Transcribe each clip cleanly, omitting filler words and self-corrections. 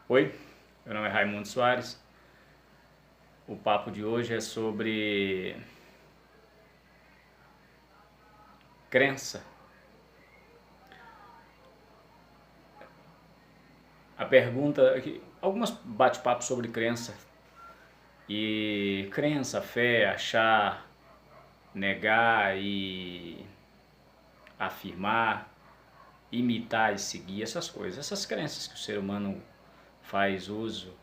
Oi, meu nome é Raimundo Soares. O papo de hoje é sobre crença. A pergunta, algumas bate-papos sobre crença. E crença, fé, achar, negar e afirmar, imitar e seguir, essas coisas. Essas crenças que o ser humano faz uso.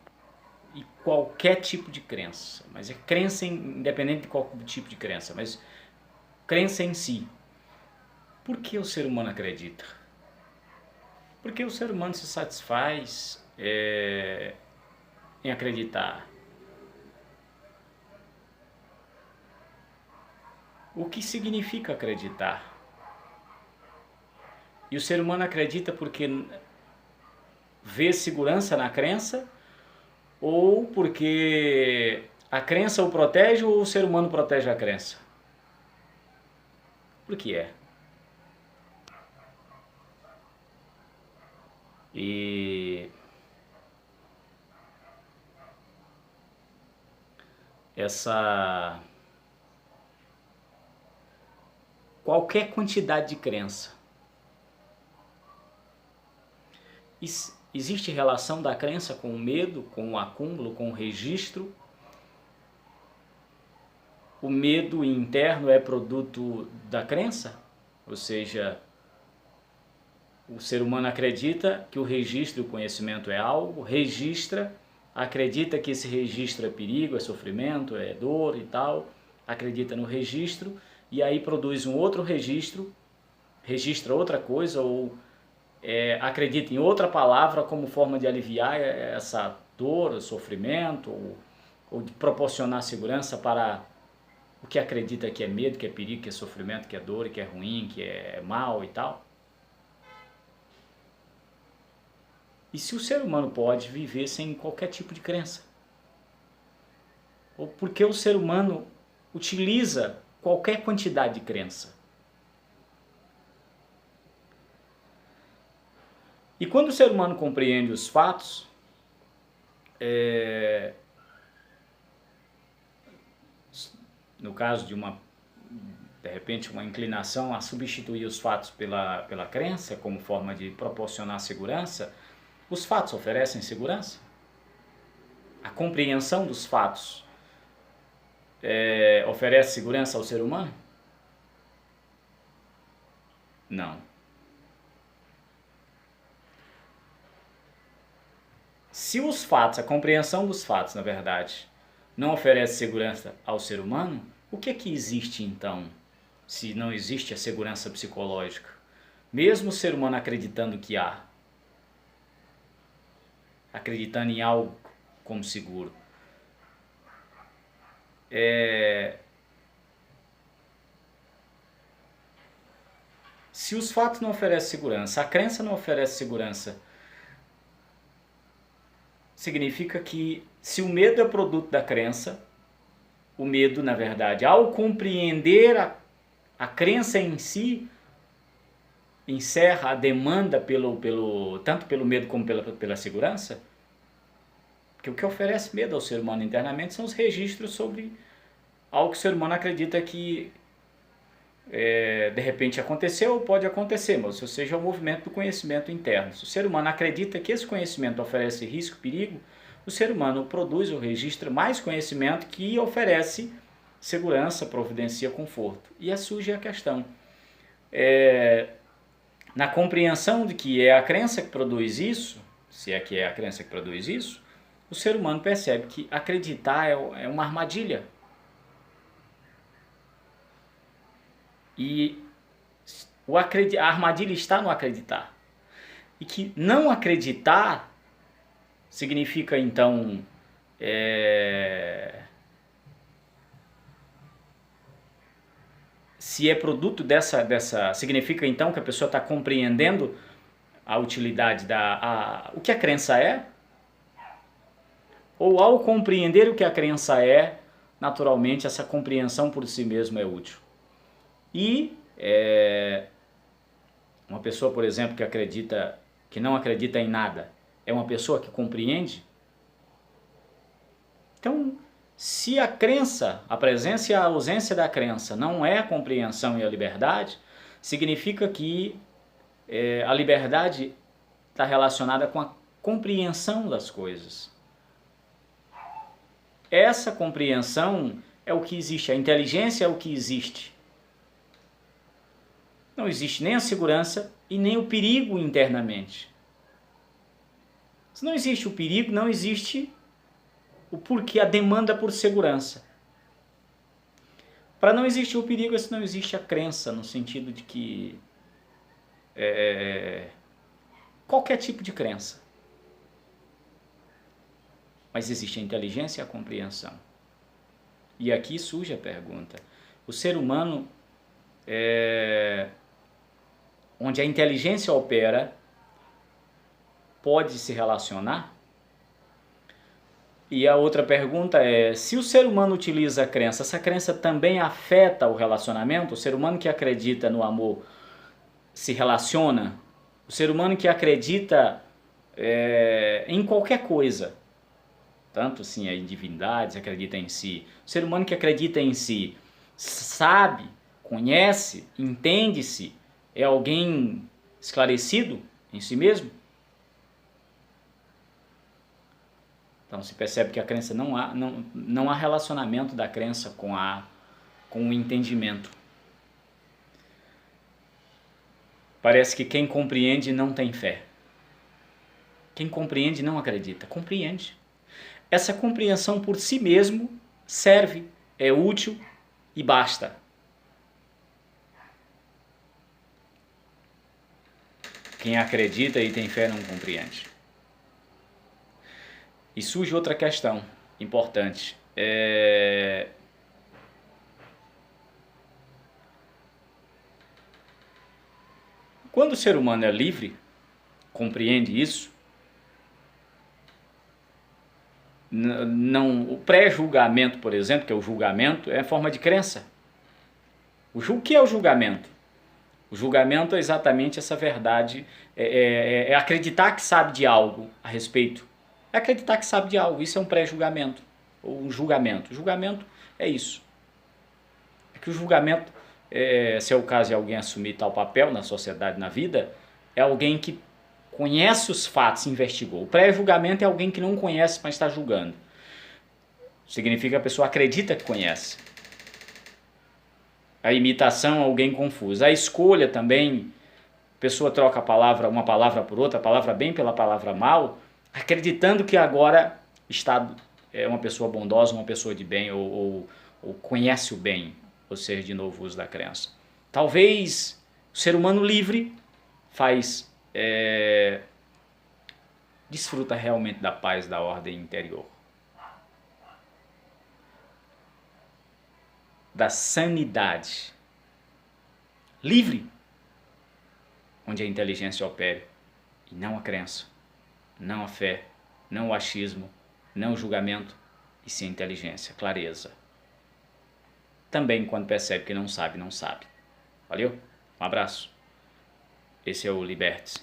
E qualquer tipo de crença, mas é crença independente de qual tipo de crença, mas crença em si. Por que o ser humano acredita? Porque o ser humano se satisfaz em acreditar. O que significa acreditar? E o ser humano acredita porque vê segurança na crença ou porque a crença o protege ou o ser humano protege a crença? Por que é? E essa qualquer quantidade de crença. Existe relação da crença com o medo, com o acúmulo, com o registro? O medo interno é produto da crença? Ou seja, o ser humano acredita que o registro e o conhecimento é algo, registra, acredita que esse registro é perigo, é sofrimento, é dor e tal, acredita no registro e aí produz um outro registro, registra outra coisa ou acredita em outra palavra como forma de aliviar essa dor, sofrimento ou de proporcionar segurança para o que acredita que é medo, que é perigo, que é sofrimento, que é dor, que é ruim, que é mal e tal. E se o ser humano pode viver sem qualquer tipo de crença? Ou porque o ser humano utiliza qualquer quantidade de crença? E quando o ser humano compreende os fatos, no caso de repente uma inclinação a substituir os fatos pela crença como forma de proporcionar segurança, os fatos oferecem segurança? A compreensão dos fatos oferece segurança ao ser humano? Não. Se os fatos, a compreensão dos fatos, na verdade, não oferece segurança ao ser humano, o que é que existe então, se não existe a segurança psicológica? Mesmo o ser humano acreditando que há, acreditando em algo como seguro, se os fatos não oferecem segurança, a crença não oferece segurança, significa que se o medo é produto da crença, o medo, na verdade, ao compreender a crença em si, encerra a demanda tanto pelo medo como pela segurança, porque o que oferece medo ao ser humano internamente são os registros sobre algo que o ser humano acredita que de repente aconteceu ou pode acontecer, mas ou seja, é o movimento do conhecimento interno. Se o ser humano acredita que esse conhecimento oferece risco, perigo, o ser humano produz ou registra mais conhecimento que oferece segurança, providencia conforto. E surge a questão. Na compreensão de que é a crença que produz isso, se é que é a crença que produz isso, o ser humano percebe que acreditar é uma armadilha. E a armadilha está no acreditar. E que não acreditar significa então se é produto significa então que a pessoa está compreendendo a utilidade o que a crença é, ou ao compreender o que a crença é, naturalmente essa compreensão por si mesma é útil. E uma pessoa, por exemplo, que não acredita em nada, é uma pessoa que compreende? Então, se a crença, a presença e a ausência da crença não é a compreensão e a liberdade, significa que a liberdade está relacionada com a compreensão das coisas. Essa compreensão é o que existe, a inteligência é o que existe. Não existe nem a segurança e nem o perigo internamente. Se não existe o perigo, não existe o porquê, a demanda por segurança. Para não existir o perigo, não existe a crença, no sentido de que qualquer tipo de crença. Mas existe a inteligência e a compreensão. E aqui surge a pergunta: o ser humano, onde a inteligência opera, pode se relacionar? E a outra pergunta é, se o ser humano utiliza a crença, essa crença também afeta o relacionamento? O ser humano que acredita no amor se relaciona? O ser humano que acredita em qualquer coisa, tanto assim em divindades, acredita em si. O ser humano que acredita em si sabe, conhece, entende-se, é alguém esclarecido em si mesmo? Então se percebe que a crença não há relacionamento da crença com o entendimento. Parece que quem compreende não tem fé. Quem compreende não acredita. Compreende. Essa compreensão por si mesmo serve, é útil e basta. Quem acredita e tem fé não compreende. E surge outra questão importante. Quando o ser humano é livre, compreende isso, o pré-julgamento, por exemplo, que é o julgamento, é forma de crença. O que é o julgamento? O julgamento é exatamente essa verdade, é acreditar que sabe de algo a respeito. É acreditar que sabe de algo, isso é um pré-julgamento, ou um julgamento. O julgamento é isso. É que o julgamento, se é o caso de alguém assumir tal papel na sociedade, na vida, é alguém que conhece os fatos, investigou. O pré-julgamento é alguém que não conhece, mas está julgando. Significa que a pessoa acredita que conhece. A imitação é alguém confuso. A escolha também, a pessoa troca uma palavra por outra, a palavra bem pela palavra mal, acreditando que agora está uma pessoa bondosa, uma pessoa de bem, ou conhece o bem, ou seja, de novo o uso da crença. Talvez o ser humano livre desfruta realmente da paz, da ordem interior, da sanidade, livre, onde a inteligência opere e não a crença, não a fé, não o achismo, não o julgamento, e sim a inteligência, clareza. Também quando percebe que não sabe, não sabe. Valeu? Um abraço. Esse é o Liberte-se.